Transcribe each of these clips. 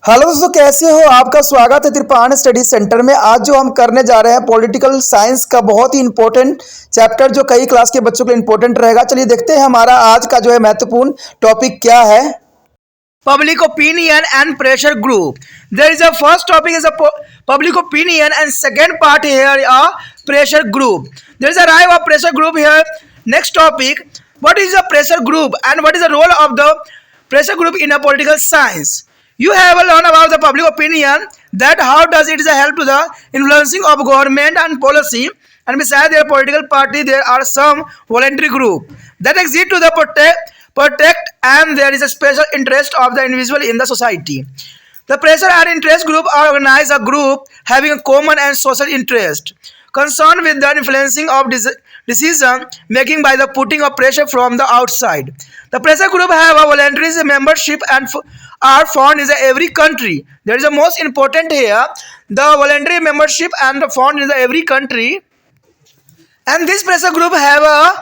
Hello दोस्तों, कैसे हो? आपका स्वागत है त्रिपाण स्टडी सेंटर में। आज जो हम करने जा रहे हैं पॉलिटिकल साइंस का बहुत ही इंपॉर्टेंट चैप्टर, जो कई क्लास के बच्चों के लिए इंपॉर्टेंट रहेगा। चलिए देखते हैं हमारा आज का जो है महत्वपूर्ण टॉपिक क्या है। Public opinion and pressure group. There is a first topic is a public opinion and second part here a pressure group. There is a type of pressure group here. Next topic, what is a pressure group and what is the role of the pressure group in a political science? You have learned about the public opinion, that how does it help to the influencing of government and policy, and beside their political party there are some voluntary group that exist to the protect and there is a special interest of the individual in the society. The pressure and interest group organize a group having a common and social interest concerned with the influencing of decision making by the putting of pressure from the outside. The pressure group have a voluntary membership and are found in every country. There is the most important here, the voluntary membership and the found in every country, and this pressure group have a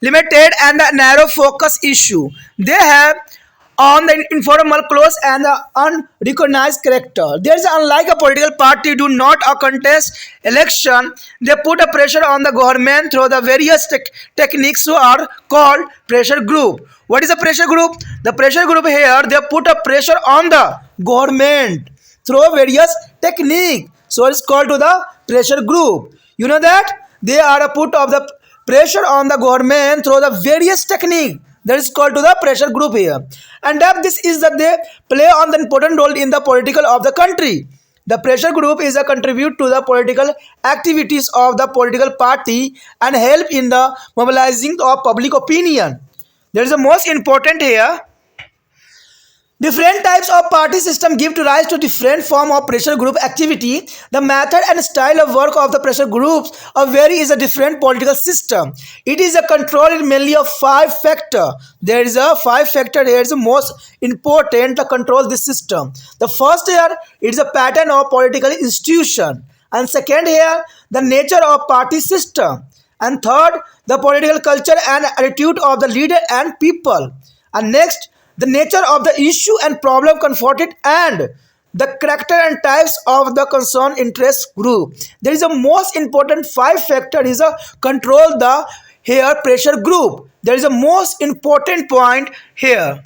limited and a narrow focus issue. They have on the informal, close and the unrecognized character. There is unlike a political party do not a contest election. They put a pressure on the government through the various techniques who are called pressure group. What is a pressure group? The pressure group here, they put a pressure on the government through various technique. So it's called to the pressure group. You know that they are a put of the pressure on the government through the various technique, that is called to the pressure group here. And that this is that they play on the important role in the political of the country. The pressure group is a contribute to the political activities of the political party and help in the mobilizing of public opinion. There is the most important here. Different types of party system give to rise to different form of pressure group activity. The method and style of work of the pressure groups vary is a different political system. It is a control mainly of 5 factor. There is a 5 factor here is the most important to control this system. The first here, it is a pattern of political institution, and second here, the nature of party system, and third, the political culture and attitude of the leader and people, and next, the nature of the issue and problem confronted, and the character and types of the concerned interest group. There is a most important 5 factor is a control the here pressure group. There is a most important point here.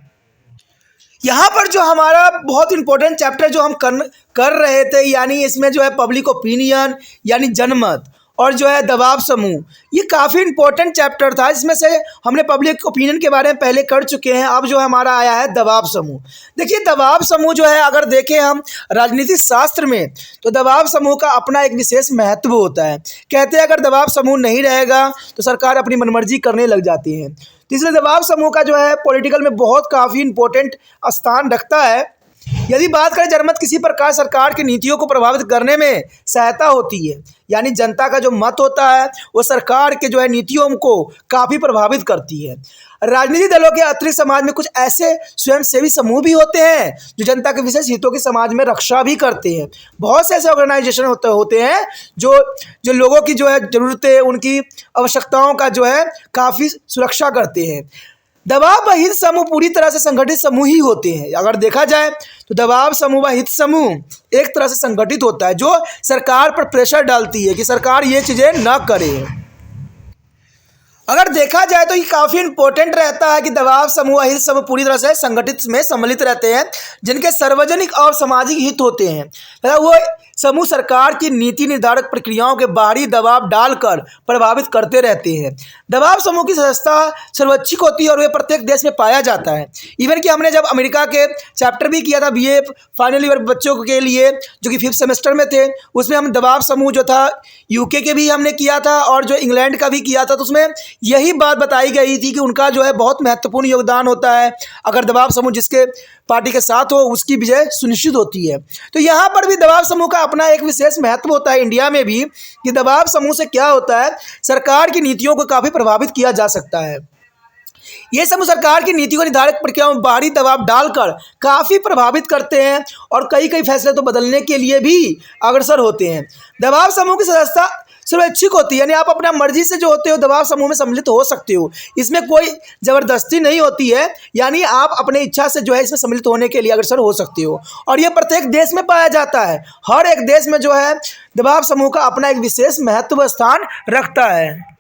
यहाँ पर जो हमारा बहुत important chapter जो हम कर रहे थे, यानी इसमें जो है पब्लिक ओपिनियन यानी जनमत और जो है दबाव समूह, ये काफ़ी इंपॉर्टेंट चैप्टर था। इसमें से हमने पब्लिक ओपिनियन के बारे में पहले कर चुके हैं। अब जो हमारा आया है दबाव समूह। देखिए दबाव समूह जो है, अगर देखें हम राजनीतिक शास्त्र में, तो दबाव समूह का अपना एक विशेष महत्व होता है। कहते हैं अगर दबाव समूह नहीं रहेगा तो सरकार अपनी मनमर्जी करने लग जाती है। तो इसलिए दबाव समूह का जो है पॉलिटिकल में बहुत काफ़ी इंपॉर्टेंट स्थान रखता है। यदि बात करें जनमत किसी प्रकार सरकार की नीतियों को प्रभावित करने में सहायता होती है, यानी जनता का जो मत होता है वो सरकार के जो है नीतियों को काफ़ी प्रभावित करती है। राजनीतिक दलों के अतिरिक्त समाज में कुछ ऐसे स्वयंसेवी समूह भी होते हैं जो जनता के विशेष हितों की समाज में रक्षा भी करते हैं। बहुत से ऐसे ऑर्गेनाइजेशन होते हैं जो लोगों की जो है ज़रूरतें, उनकी आवश्यकताओं का जो है काफ़ी सुरक्षा करते हैं। दबाव व हित समूह पूरी तरह से संगठित समूह ही होते हैं। अगर देखा जाए तो दबाव समूह व हित समूह एक तरह से संगठित होता है, जो सरकार पर प्रेशर डालती है कि सरकार ये चीज़ें न करे। अगर देखा जाए तो ये काफ़ी इंपॉर्टेंट रहता है कि दबाव समूह हित समूह पूरी तरह से संगठित में सम्मिलित रहते हैं, जिनके सार्वजनिक और सामाजिक हित होते हैं तथा वो समूह सरकार की नीति निर्धारक प्रक्रियाओं के बाहरी दबाव डालकर प्रभावित करते रहते हैं। दबाव समूह की सदस्यता सर्वैच्छिक होती है और वे प्रत्येक देश में पाया जाता है। इवन कि हमने जब अमेरिका के चैप्टर भी किया था बीए फाइनल ईयर बच्चों के लिए, जो कि 5th सेमेस्टर में थे, उसमें हम दबाव समूह जो था यूके के भी हमने किया था और जो इंग्लैंड का भी किया था, तो उसमें यही बात बताई गई थी कि उनका जो है बहुत महत्वपूर्ण योगदान होता है। अगर दबाव समूह जिसके पार्टी के साथ हो उसकी विजय सुनिश्चित होती है। तो यहाँ पर भी दबाव समूह का अपना एक विशेष महत्व होता है इंडिया में भी, कि दबाव समूह से क्या होता है, सरकार की नीतियों को काफ़ी प्रभावित किया जा सकता है। ये समूह सरकार की नीति को निर्धारित प्रक्रियाओं में बाहरी दबाव डालकर काफ़ी प्रभावित करते हैं और कई फैसले तो बदलने के लिए भी अग्रसर होते हैं। दबाव समूह की सदस्यता स्वैच्छिक होती है, यानी आप अपना मर्जी से जो होते हो दबाव समूह में सम्मिलित हो सकते हो। इसमें कोई ज़बरदस्ती नहीं होती है, यानी आप अपने इच्छा से जो है इसमें सम्मिलित होने के लिए अग्रसर हो सकते हो। और ये प्रत्येक देश में पाया जाता है। हर एक देश में जो है दबाव समूह का अपना एक विशेष महत्व स्थान रखता है।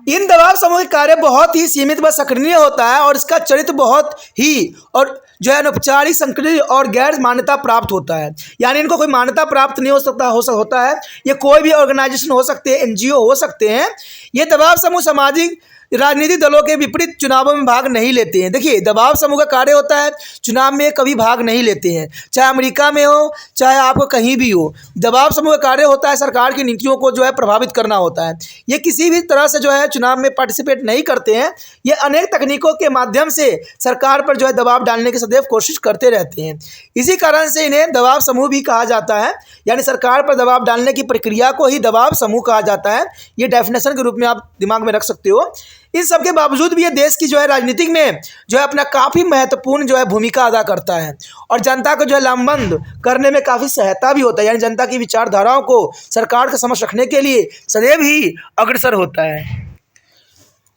इन दबाव समूह के कार्य बहुत ही सीमित व सक्रिय होता है और इसका चरित्र बहुत ही और जो है अनौपचारिक, सक्रिय और गैर मान्यता प्राप्त होता है। यानी इनको कोई मान्यता प्राप्त नहीं होता है। ये कोई भी ऑर्गेनाइजेशन हो सकते हैं, एनजीओ हो सकते हैं। ये दबाव समूह सामाजिक राजनीतिक दलों के विपरीत चुनावों में भाग नहीं लेते हैं। देखिए, दबाव समूह का कार्य होता है चुनाव में कभी भाग नहीं लेते हैं, चाहे अमेरिका में हो चाहे आपको कहीं भी हो। दबाव समूह का कार्य होता है सरकार की नीतियों को जो है प्रभावित करना होता है। ये किसी भी तरह से जो है चुनाव में पार्टिसिपेट नहीं करते हैं। ये अनेक तकनीकों के माध्यम से सरकार पर जो है दबाव डालने की सदैव कोशिश करते रहते हैं। इसी कारण से इन्हें दबाव समूह भी कहा जाता है, यानी सरकार पर दबाव डालने की प्रक्रिया को ही दबाव समूह कहा जाता है। ये डेफिनेशन के रूप में आप दिमाग में रख सकते हो। इन सब के बावजूद भी ये देश की जो है राजनीतिक में जो है अपना काफ़ी महत्वपूर्ण जो है भूमिका अदा करता है और जनता को जो है लामबंद करने में काफ़ी सहायता भी होता है, यानी जनता की विचारधाराओं को सरकार के समक्ष रखने के लिए सदैव ही अग्रसर होता है।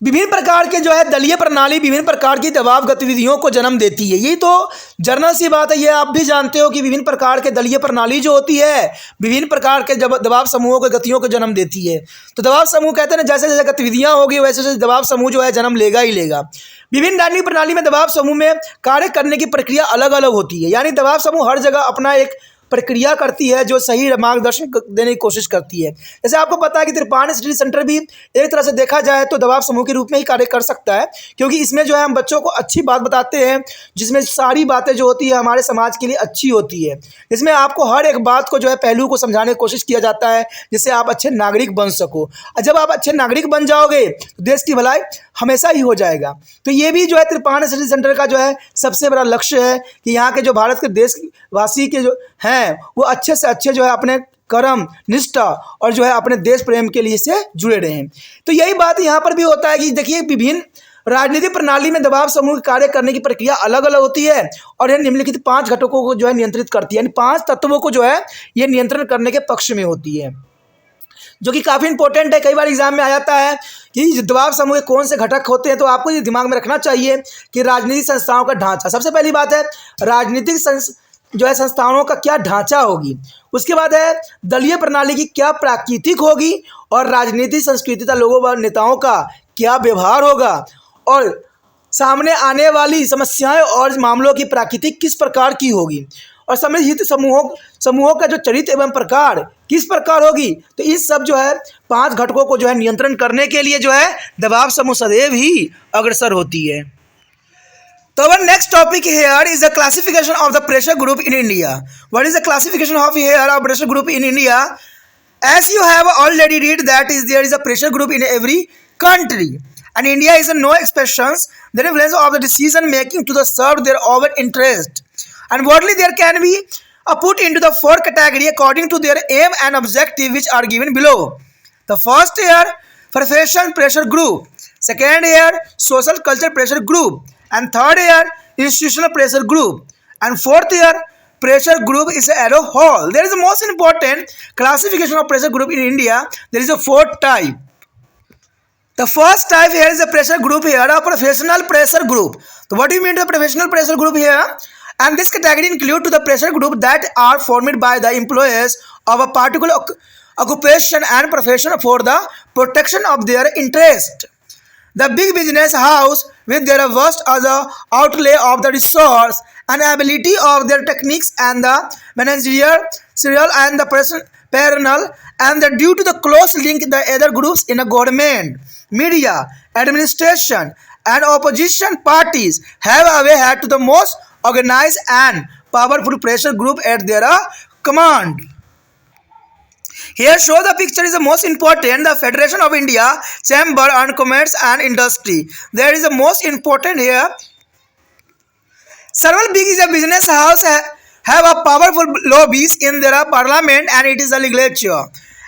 विभिन्न प्रकार के जो है दलीय प्रणाली विभिन्न प्रकार की दबाव गतिविधियों को जन्म देती है। यही तो जर्नल सी बात है। ये आप भी जानते हो कि विभिन्न प्रकार के दलीय प्रणाली जो होती है विभिन्न प्रकार के दबाव समूहों के गतियों को जन्म देती है। तो दबाव समूह कहते हैं ना, जैसे जैसे गतिविधियां होगी वैसे वैसे दबाव समूह जो है जन्म लेगा ही लेगा। विभिन्न राजनीतिक प्रणाली में दबाव समूह में कार्य करने की प्रक्रिया अलग अलग होती है, यानी दबाव समूह हर जगह अपना एक प्रक्रिया करती है जो सही मार्गदर्शन देने की कोशिश करती है। जैसे आपको पता है कि त्रिपाठी स्टडी सेंटर भी एक तरह से देखा जाए तो दबाव समूह के रूप में ही कार्य कर सकता है, क्योंकि इसमें जो है हम बच्चों को अच्छी बात बताते हैं जिसमें सारी बातें जो होती है हमारे समाज के लिए अच्छी होती है। इसमें आपको हर एक बात को जो है पहलू को समझाने की कोशिश किया जाता है जिससे आप अच्छे नागरिक बन सको। और जब आप अच्छे नागरिक बन जाओगे तो देश की भलाई हमेशा ही हो जाएगा। तो ये भी जो है त्रिपाठी स्टडी सेंटर का जो है सबसे बड़ा लक्ष्य है कि यहाँ के जो भारत के देशवासी के जो हैं वो अच्छे से अच्छे जो है अपने कर्म निष्ठा और जो है अपने देश प्रेम के लिए से जुड़े रहें। तो यही बात यहाँ पर भी होता है कि देखिए, विभिन्न राजनीतिक प्रणाली में दबाव समूह कार्य करने की प्रक्रिया अलग अलग होती है और यह निम्नलिखित 5 घटकों को जो है नियंत्रित करती है, यानी 5 तत्वों को जो है ये नियंत्रण करने के पक्ष में होती है, जो कि काफ़ी इंपॉर्टेंट है। कई बार एग्जाम में आ जाता है कि दबाव समूह के कौन से घटक होते हैं, तो आपको ये दिमाग में रखना चाहिए कि राजनीतिक संस्थाओं का ढांचा। सबसे पहली बात है राजनीतिक जो है संस्थानों का क्या ढांचा होगी। उसके बाद है दलीय प्रणाली की क्या प्राकृतिक होगी और राजनीतिक संस्कृति का लोगों व नेताओं का क्या व्यवहार होगा और सामने आने वाली समस्याएं और मामलों की प्राकृतिक किस प्रकार की होगी और सम्मिलित समूहों का जो चरित्र एवं प्रकार किस प्रकार होगी। तो इस सब जो है 5 घटकों को जो है नियंत्रण करने के लिए जो है दबाव समूह सदैव ही अग्रसर होती है। So our next topic here is the classification of the pressure group in India. What is the classification of here of pressure group in India? As you have already read that there is a pressure group in every country, and India is no exceptions. The influence of the decision making to the serve their own interest, and broadly there can be put into the 4 category according to their aim and objective, which are given below. The first here professional pressure group, second here social culture pressure group, and third here institutional pressure group, and fourth here pressure group is a arrow hole. There is the most important classification of pressure group in India. There is a 4th type. The first type here is a pressure group here, a professional pressure group. So what do you mean to a professional pressure group here? And this category include to the pressure group that are formed by the employees of a particular occupation and profession for the protection of their interest. The big business house with their vast other outlay of the resource and ability of their techniques and the managerial and the personal and the due to the close link the other groups in a government, media, administration and opposition parties have away had to the most organized and powerful pressure group at their command. Here show the picture is the most important, the Federation of India, Chamber and Commerce and Industry. There is the most important here. Several big is a business house have a powerful lobbies in their parliament and it is a legislature.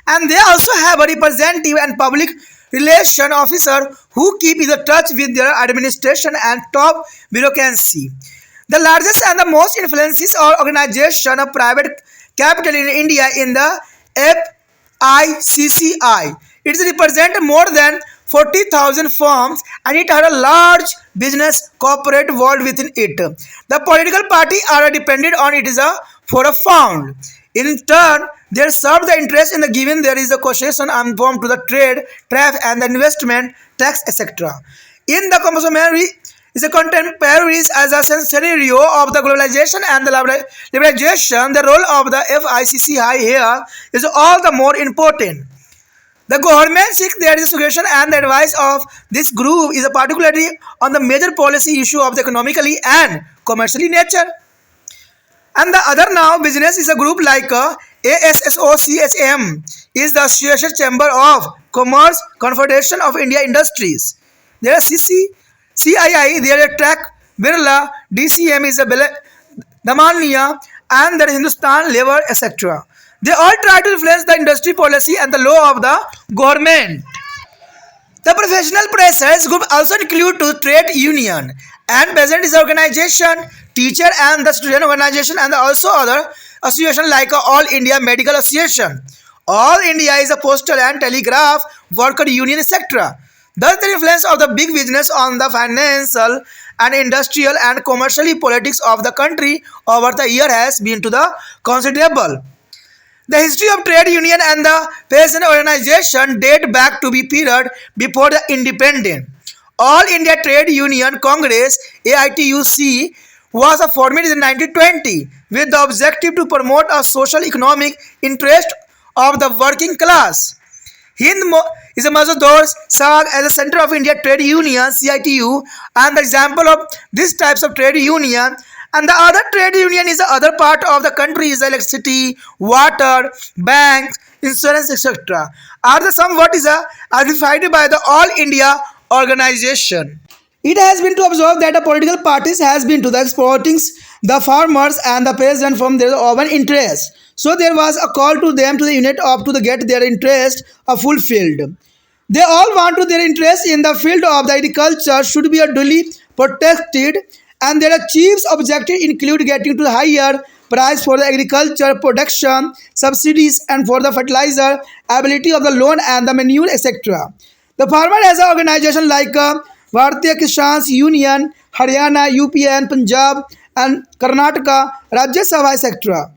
And they also have a representative and public relation officer who keep in touch with their administration and top bureaucracy. The largest and the most influential organization of private capital in India in the FICCI. It represents more than 40,000 firms and it had a large business corporate world within it. The political party are dependent on it is a for a fund. In turn, they serve the interest in the given there is a concession and form to the trade, tariff and the investment tax etc. In the contemporary is a contemporary as a scenario of the globalization and the liberalization, the role of the FICCI here is all the more important. The government seeks their suggestion and the advice of this group is particularly on the major policy issue of the economically and commercially nature. And the other now business is a group like ASSOCHM is the Association Chamber of Commerce Confederation of India Industries. There are CII, there are Tech, Birla, DCM is a Damania and the Hindustan Labor etc. They all try to influence the industry policy and the law of the government. The professional pressures group also include to trade union and present is organization, teacher and the student organization and also other association like All India Medical Association. All India is a postal and telegraph worker union etc. Thus the influence of the big business on the financial and industrial and commercially politics of the country over the year has been to the considerable. The history of trade union and the peasant organization date back to the period before the independence. All India Trade Union Congress AITUC was formed in 1920 with the objective to promote a social economic interest of the working class. Hind is a Mazador Sag as a center of India Trade Union CITU and the example of these types of trade union and the other trade union is the other part of the country is electricity, water, banks, insurance, etc. Are the somewhat is identified by the All India organization. It has been to observe that the political parties has been to the exporting the farmers and the peasant from their own interest. So there was a call to them to the unit of to the get their interest fulfilled. They all want to their interest in the field of the agriculture should be duly protected and their chief objective include getting to the higher price for the agriculture production, subsidies and for the fertilizer, ability of the loan and the manure etc. The farmer has an organization like Bharatiya Kisan Union, Haryana, UP and Punjab and Karnataka, Rajya Sabha etc.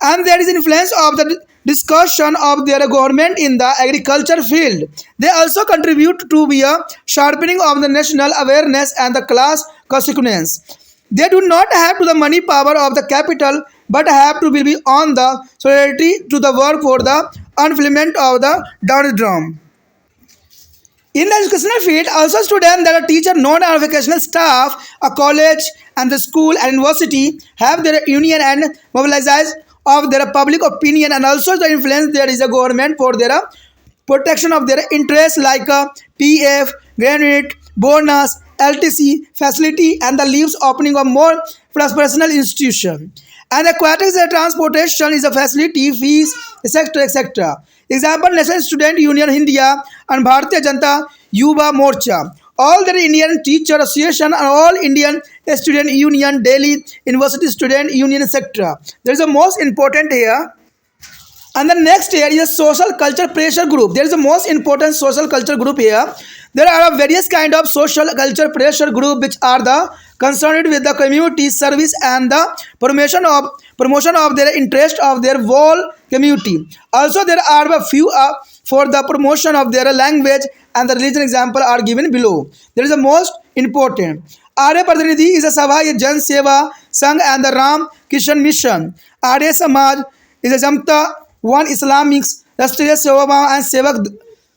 And there is influence of the discussion of their government in the agriculture field. They also contribute to be a sharpening of the national awareness and the class consequence. They do not have to the money power of the capital but have to be on the solidarity to the work for the unfulfillment of the downtrodden. In the educational field, also students that are teacher, non-vocational staff, a college and the school and university have their union and mobilize of their public opinion and also the influence there is a government for their protection of their interests like PF, granite, bonus, LTC, facility and the leaves opening of more personal institution. And aquatics and transportation is a facility, fees, etc. etc. Example, National Student Union India and Bharatiya Janata Yuva Morcha. All the Indian Teacher Association and all Indian Student Union, Delhi University Student Union, etc. There is a most important here. And the next here is a social culture pressure group. There is a most important social culture group here. There are various kind of social culture pressure group which are the concerned with the community service and the promotion of their interest of their whole community. Also there are a few for the promotion of their language and the religion example are given below. There is the most important. Arya Pradinidhi is a Sabha Jan Seva Sangh and the Ram Kishan Mission. Arya Samaj is a Jamta One Islamics, Rastriya Seva and Sevak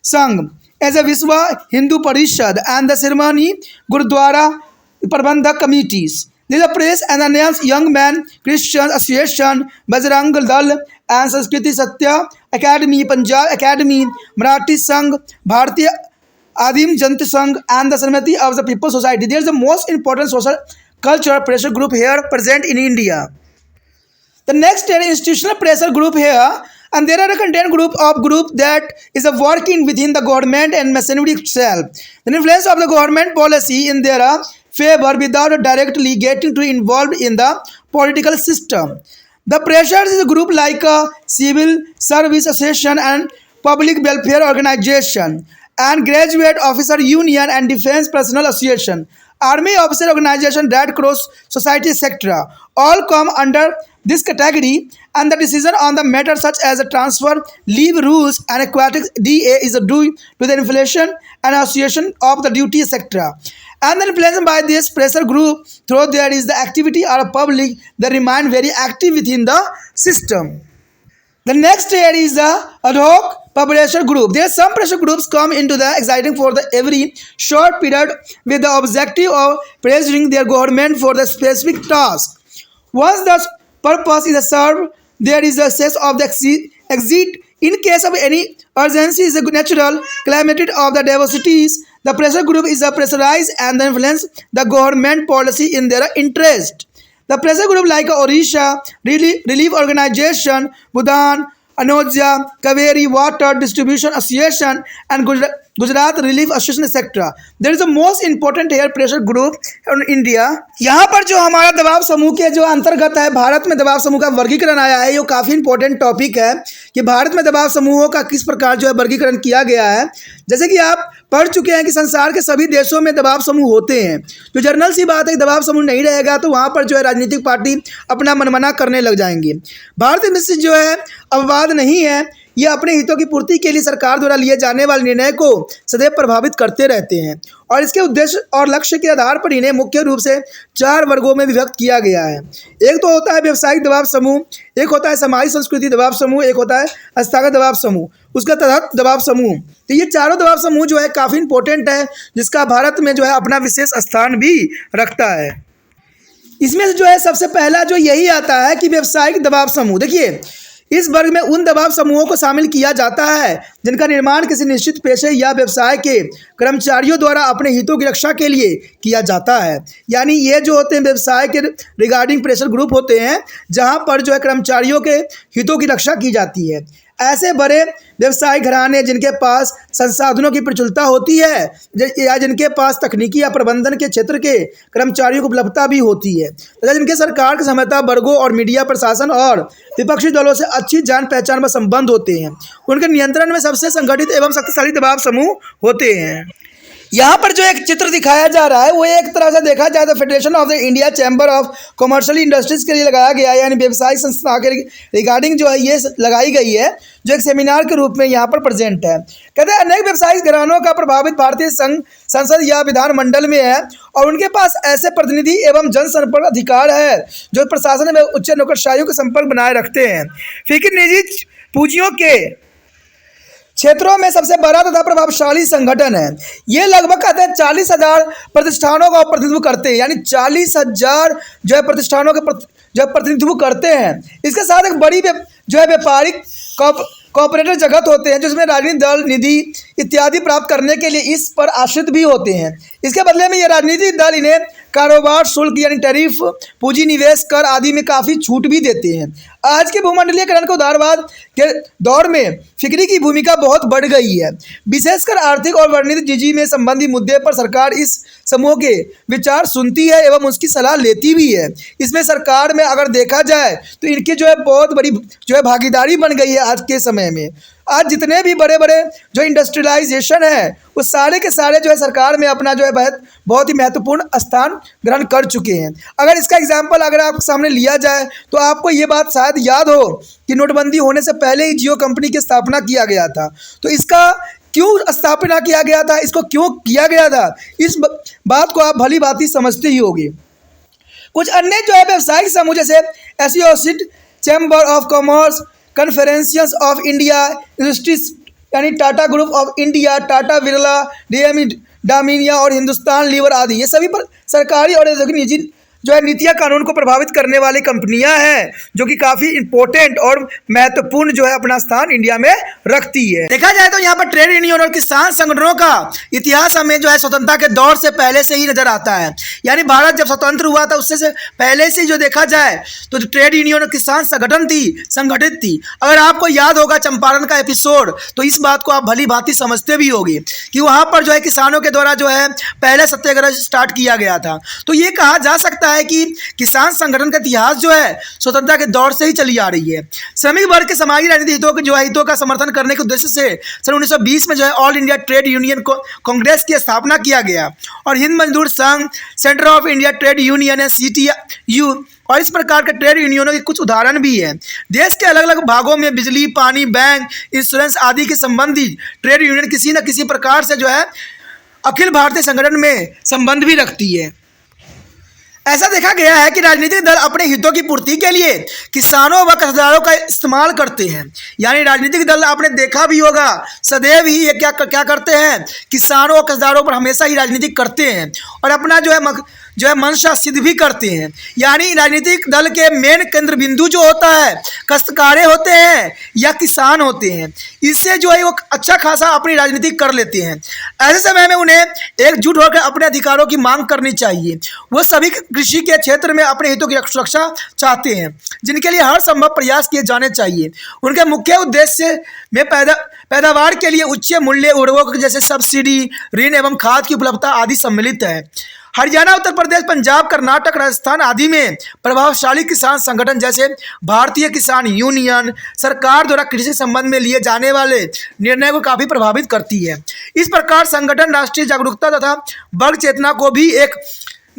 Sangh as a Viswa Hindu Parishad and the ceremony Gurdwara Prabandhak committees. There is a press and the Young Man Christian Association, Bajrang Dal and Sanskriti Satya Academy, Punjab Academy, Marathi Sangh, Bharatiya Adim Janta Sangh and the Samiti of the People Society. There is the most important social culture pressure group here present in India. The next is institutional pressure group here, and there are a content group that is a working within the government and machinery itself. The influence of the government policy in their favor without directly getting to involved in the political system. The pressures is a group like a civil service association and public welfare organization and graduate officer union and defense personnel association, army officer organization, Red Cross society, etc. all come under this category, and the decision on the matter such as the transfer, leave rules and aquatic DA is due to the inflation and association of the duty, etc. And then influenced by this pressure group, through there is the activity or public that remain very active within the system. The next here is the ad hoc pressure group. There are some pressure groups come into the exciting for the every short period with the objective of pressuring their government for the specific task. Once the purpose is served, there is a sense of the exit. In case of any urgency is a natural calamity of the diversities, the pressure group is a pressurized and influence the government policy in their interest. The pressure group like Orisha, Relief Organization, Bhutan, Anoja, Kaveri Water Distribution Association and Gujarat Relief Association, etc. There is the most important here pressure group in India. यहाँ पर जो हमारा दबाव समूह के जो अंतर्गत है, भारत में दबाव समूह का वर्गीकरण आया है, ये काफ़ी इंपॉर्टेंट टॉपिक है कि भारत में दबाव समूहों का किस प्रकार जो है वर्गीकरण किया गया है। जैसे कि आप पढ़ चुके हैं कि संसार के सभी देशों में दबाव समूह होते हैं। जो जर्नल सी बात है, दबाव समूह नहीं रहेगा तो वहाँ पर जो है राजनीतिक पार्टी अपना मनमाना करने लग जाएंगे। भारत में से जो है अपवाद नहीं है, ये अपने हितों की पूर्ति के लिए सरकार द्वारा लिए जाने वाले निर्णय को सदैव प्रभावित करते रहते हैं और इसके उद्देश्य और लक्ष्य के आधार पर इन्हें मुख्य रूप से 4 वर्गों में विभक्त किया गया है। एक तो होता है व्यावसायिक दबाव समूह, एक होता है सामाजिक संस्कृति दबाव समूह, एक होता है संस्थागत दबाव समूह, उसका तहत दबाव समूह। तो ये चारों दबाव समूह जो है काफ़ी इंपॉर्टेंट है, जिसका भारत में जो है अपना विशेष स्थान भी रखता है। इसमें से जो है सबसे पहला जो यही आता है कि व्यावसायिक दबाव समूह। देखिए, इस वर्ग में उन दबाव समूहों को शामिल किया जाता है जिनका निर्माण किसी निश्चित पेशे या व्यवसाय के कर्मचारियों द्वारा अपने हितों की रक्षा के लिए किया जाता है। यानी ये जो होते हैं व्यवसाय के रिगार्डिंग प्रेशर ग्रुप होते हैं, जहां पर जो है कर्मचारियों के हितों की रक्षा की जाती है। ऐसे बड़े व्यवसायिक घराने जिनके पास संसाधनों की प्रचुरता होती है या जिनके पास तकनीकी या प्रबंधन के क्षेत्र के कर्मचारियों की उपलब्धता भी होती है, तथा जिनके सरकार के समझौता वर्गों और मीडिया प्रशासन और विपक्षी दलों से अच्छी जान पहचान व संबंध होते हैं, उनके नियंत्रण में सबसे संगठित एवं शक्तिशाली दबाव समूह होते हैं। यहाँ पर जो एक चित्र दिखाया जा रहा है वो एक तरह से देखा जाए तो federation of the India chamber of commercial industries के लिए लगाया गया है, यानी व्यवसायिक संस्था के रिगार्डिंग जो है ये लगाई गई है, जो एक सेमिनार के रूप में यहाँ पर प्रेजेंट है। कहते हैं अनेक व्यवसायिक घरानों का प्रभावित भारतीय संसद या विधानमंडल में है और उनके पास ऐसे प्रतिनिधि एवं जनसंपर्क अधिकार है जो प्रशासन में उच्च नौकरशाहियों के संपर्क बनाए रखते हैं। फिर निजी पूंजियों के क्षेत्रों में सबसे बड़ा तथा प्रभावशाली संगठन है। ये लगभग कहते हैं 40,000 प्रतिष्ठानों का प्रतिनिधित्व करते हैं, यानी 40,000 जो है प्रतिष्ठानों के जो प्रतिनिधित्व करते हैं। इसके साथ एक बड़ी जो है व्यापारिक कॉर्पोरेटर जगत होते हैं जिसमें राजनीतिक दल निधि इत्यादि प्राप्त करने के लिए इस पर आश्रित भी होते हैं। इसके बदले में ये राजनीतिक दल इन्हें कारोबार शुल्क यानी टैरिफ, पूंजी निवेश कर आदि में काफ़ी छूट भी देते हैं। आज के भूमंडलीकरण के उदारवाद के दौर में फिक्री की भूमिका बहुत बढ़ गई है। विशेषकर आर्थिक और वाणिज्यिक चीज़ों में संबंधी मुद्दे पर सरकार इस समूह के विचार सुनती है एवं उसकी सलाह लेती भी है। इसमें सरकार में अगर देखा जाए तो इनकी जो है बहुत बड़ी जो है भागीदारी बन गई है आज के समय में। आज जितने भी बड़े बड़े जो इंडस्ट्रियलाइजेशन है वो सारे के सारे जो है सरकार में अपना जो है बहुत ही महत्वपूर्ण स्थान ग्रहण कर चुके हैं। अगर इसका एग्जाम्पल अगर आपके सामने लिया जाए तो आपको ये बात शायद याद हो कि नोटबंदी होने से पहले ही जियो कंपनी की स्थापना किया गया था। तो इसका क्यों स्थापना किया गया था, इसको क्यों किया गया था, इस बात को आप भली भांति समझते ही होंगे। कुछ अन्य जो है व्यवसायिक समूह जैसे associate chamber of commerce, conferences of India industries यानी Tata group of India, Tata Birla, डीएमई डामिनिया और हिंदुस्तान लीवर आदि, ये सभी पर सरकारी और निजी जो है नीतियाँ कानून को प्रभावित करने वाली कंपनियां हैं जो कि काफ़ी इंपॉर्टेंट और महत्वपूर्ण जो है अपना स्थान इंडिया में रखती है। देखा जाए तो यहाँ पर ट्रेड यूनियन और किसान संगठनों का इतिहास हमें जो है स्वतंत्रता के दौर से पहले से ही नजर आता है। यानी भारत जब स्वतंत्र हुआ था उससे पहले से जो देखा जाए तो ट्रेड यूनियन और किसान संगठन संगठित थी। अगर आपको याद होगा चंपारण का एपिसोड तो इस बात को आप भली भांति समझते भी होगी कि वहाँ पर जो है किसानों के द्वारा जो है पहले सत्याग्रह स्टार्ट किया गया था। तो ये कहा जा सकता है कि किसान संगठन का इतिहास जो है स्वतंत्रता के दौर से ही चली आ रही है। श्रमिक वर्ग के समाजी राजनीतिक हितों का समर्थन करने के उद्देश्य से सन 1920 में जो है all India trade union Congress की स्थापना किया गया और हिंद मजदूर संघ, centre of India trade union, CTU और इस प्रकार के ट्रेड यूनियनों के कुछ उदाहरण भी हैं। देश के अलग अलग भागों में बिजली, पानी, बैंक, इंश्योरेंस आदि के संबंधी ट्रेड यूनियन किसी न किसी प्रकार से जो है अखिल भारतीय संगठन में संबंध भी रखती है। ऐसा देखा गया है कि राजनीतिक दल अपने हितों की पूर्ति के लिए किसानों व कर्जदारों का इस्तेमाल करते हैं। यानी राजनीतिक दल आपने देखा भी होगा सदैव ही ये क्या करते हैं, किसानों और कर्जदारों पर हमेशा ही राजनीति करते हैं और अपना जो है मंशा सिद्ध भी करते हैं। यानी राजनीतिक दल के मेन केंद्र बिंदु जो होता है काश्तकारे होते हैं या किसान होते हैं। इससे जो है वो अच्छा खासा अपनी राजनीति कर लेते हैं। ऐसे समय में उन्हें एकजुट होकर अपने अधिकारों की मांग करनी चाहिए। वो सभी कृषि के क्षेत्र में अपने हितों की सुरक्षा चाहते हैं, जिनके लिए हर संभव प्रयास किए जाने चाहिए। उनके मुख्य उद्देश्य में पैदावार के लिए उच्च मूल्य, उर्वरक जैसे सब्सिडी, ऋण एवं खाद की उपलब्धता आदि सम्मिलित है। हरियाणा, उत्तर प्रदेश, पंजाब, कर्नाटक, राजस्थान आदि में प्रभावशाली किसान संगठन जैसे भारतीय किसान यूनियन सरकार द्वारा कृषि संबंध में लिए जाने वाले निर्णय को काफ़ी प्रभावित करती है। इस प्रकार संगठन राष्ट्रीय जागरूकता तथा वर्ग चेतना को भी एक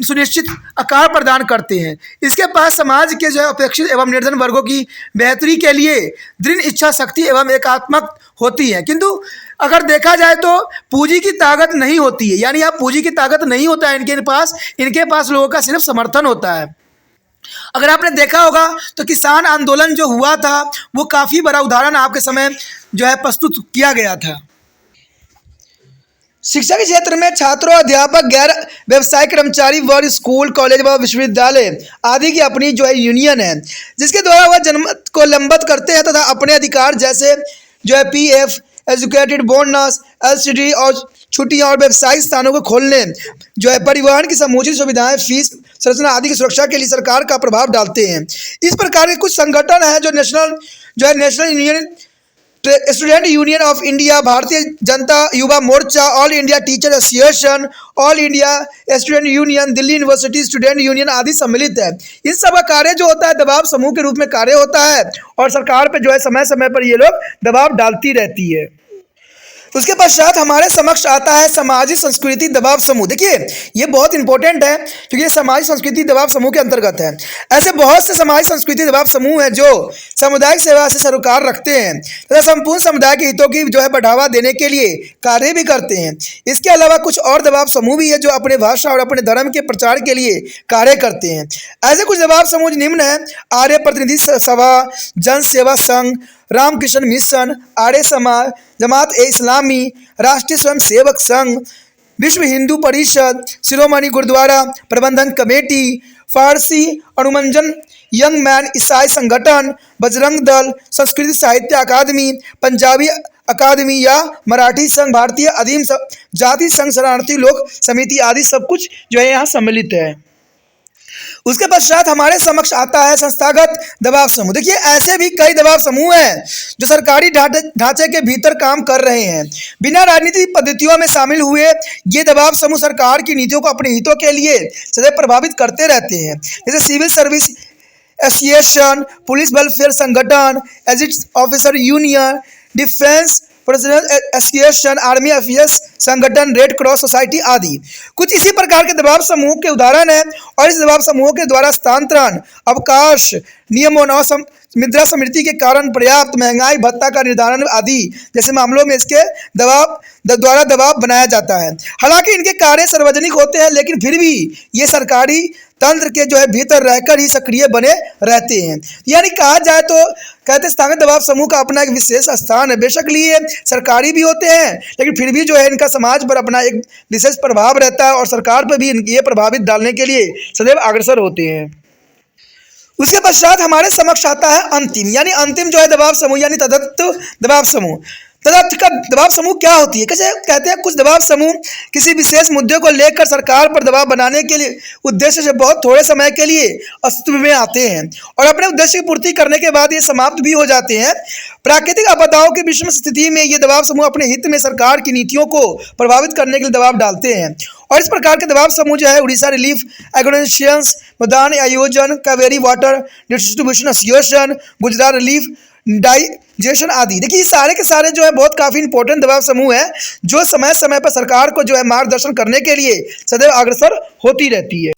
सुनिश्चित आकार प्रदान करते हैं। इसके पास समाज के जो है अपेक्षित एवं निर्धन वर्गों की बेहतरी के लिए दृढ़ इच्छा शक्ति एवं एकात्मक होती है, किंतु अगर देखा जाए तो पूंजी की ताकत नहीं होती है। यानी आप पूंजी की ताकत नहीं होता है इनके पास लोगों का सिर्फ समर्थन होता है। अगर आपने देखा होगा तो किसान आंदोलन जो हुआ था वो काफ़ी बड़ा उदाहरण आपके समय जो है प्रस्तुत किया गया था। शिक्षा के क्षेत्र में छात्रों, अध्यापक, गैर व्यवसायिक कर्मचारी वर्ग, स्कूल, कॉलेज व विश्वविद्यालय आदि की अपनी जो है यूनियन है, जिसके द्वारा वह जनमत को लंबित करते हैं तथा अपने अधिकार जैसे जो है PF, एजुकेटेड बोनस, LCD और छुट्टियां और व्यवसायिक स्थानों को खोलने, जो है परिवहन की समुचित सुविधाएं, फीस संरचना आदि की सुरक्षा के लिए सरकार का प्रभाव डालते हैं। इस प्रकार के कुछ संगठन हैं जो national union, student union of India, Bharatiya Janata Yuva Morcha, all India teacher association, all India student union, Delhi university student union आदि सम्मिलित है। इन सब का कार्य जो होता है दबाव समूह के रूप में कार्य होता है और सरकार पे जो है समय समय पर ये लोग दबाव डालती रहती है। उसके पश्चात हमारे समक्ष आता है सामाजिक संस्कृति दबाव समूह। देखिए ये बहुत इंपॉर्टेंट है क्योंकि ये सामाजिक संस्कृति दबाव समूह के अंतर्गत है। ऐसे बहुत से सामाजिक संस्कृति दबाव समूह हैं जो सामुदायिक सेवा से सरोकार रखते हैं तथा संपूर्ण समुदाय के हितों की जो है बढ़ावा देने के लिए कार्य भी करते हैं। इसके अलावा कुछ और दबाव समूह भी है जो अपने भाषा और अपने धर्म के प्रचार के लिए कार्य करते हैं। ऐसे कुछ दबाव समूह निम्न है: आर्य प्रतिनिधि सभा, जन सेवा संघ, रामकृष्ण मिशन, आर्य समाज, जमात ए इस्लामी, राष्ट्रीय स्वयं सेवक संघ, विश्व हिंदू परिषद, शिरोमणि गुरुद्वारा प्रबंधन कमेटी, फारसी अनुमंजन, यंग मैन ईसाई संगठन, बजरंग दल, संस्कृत साहित्य अकादमी, पंजाबी अकादमी या मराठी संघ, भारतीय आदिम जाति संघ, शरणार्थी लोक समिति आदि सब कुछ जो है यहाँ सम्मिलित है। उसके पश्चात हमारे समक्ष आता है संस्थागत दबाव समूह। देखिए ऐसे भी कई दबाव समूह हैं जो सरकारी ढांचे के भीतर काम कर रहे हैं। बिना राजनीतिक पद्धतियों में शामिल हुए ये दबाव समूह सरकार की नीतियों को अपने हितों के लिए सदैव प्रभावित करते रहते हैं। जैसे civil service association, police welfare संगठन, एजिट officer union, defence personnel association, army officers संगठन, रेड क्रॉस सोसाइटी आदि कुछ इसी प्रकार के दबाव समूह के उदाहरण हैं। और इस दबाव समूहों के द्वारा स्थानांतरण, अवकाश नियमों और मुद्रा समृद्धि के कारण पर्याप्त महंगाई भत्ता का निर्धारण आदि जैसे मामलों में इसके द्वारा दबाव बनाया जाता है। हालांकि इनके कार्य सार्वजनिक होते हैं लेकिन फिर भी ये सरकारी तंत्र के जो है भीतर रहकर ही सक्रिय बने रहते हैं। यानी कहा जाए तो कहते स्थानीय दबाव समूह का अपना एक विशेष स्थान है। बेशक लिए सरकारी भी होते हैं लेकिन फिर भी जो है इनका समाज पर अपना एक विशेष प्रभाव रहता है और सरकार पर भी ये प्रभावित डालने के लिए सदैव अग्रसर होते हैं। उसके पश्चात हमारे समक्ष आता है अंतिम जो है दबाव समूह यानी तदत्व दबाव समूह। तथा दबाव समूह क्या होती है? कैसे कहते हैं कुछ दबाव समूह किसी विशेष मुद्दे को लेकर सरकार पर दबाव बनाने के लिए उद्देश्य से बहुत थोड़े समय के लिए अस्तित्व में आते हैं और अपने उद्देश्य की पूर्ति करने के बाद ये समाप्त भी हो जाते हैं। प्राकृतिक आपदाओं की विषम स्थिति में ये दबाव समूह अपने हित में सरकार की नीतियों को प्रभावित करने के लिए दबाव डालते हैं और इस प्रकार के दबाव समूह जो है उड़ीसा रिलीफ ऑर्गेनाइजेशंस, मैदान आयोजन, Kaveri water distribution association, Gujarat relief digestion आदि। देखिए ये सारे के सारे जो है बहुत काफ़ी इंपॉर्टेंट दबाव समूह है जो समय समय पर सरकार को जो है मार्गदर्शन करने के लिए सदैव अग्रसर होती रहती है।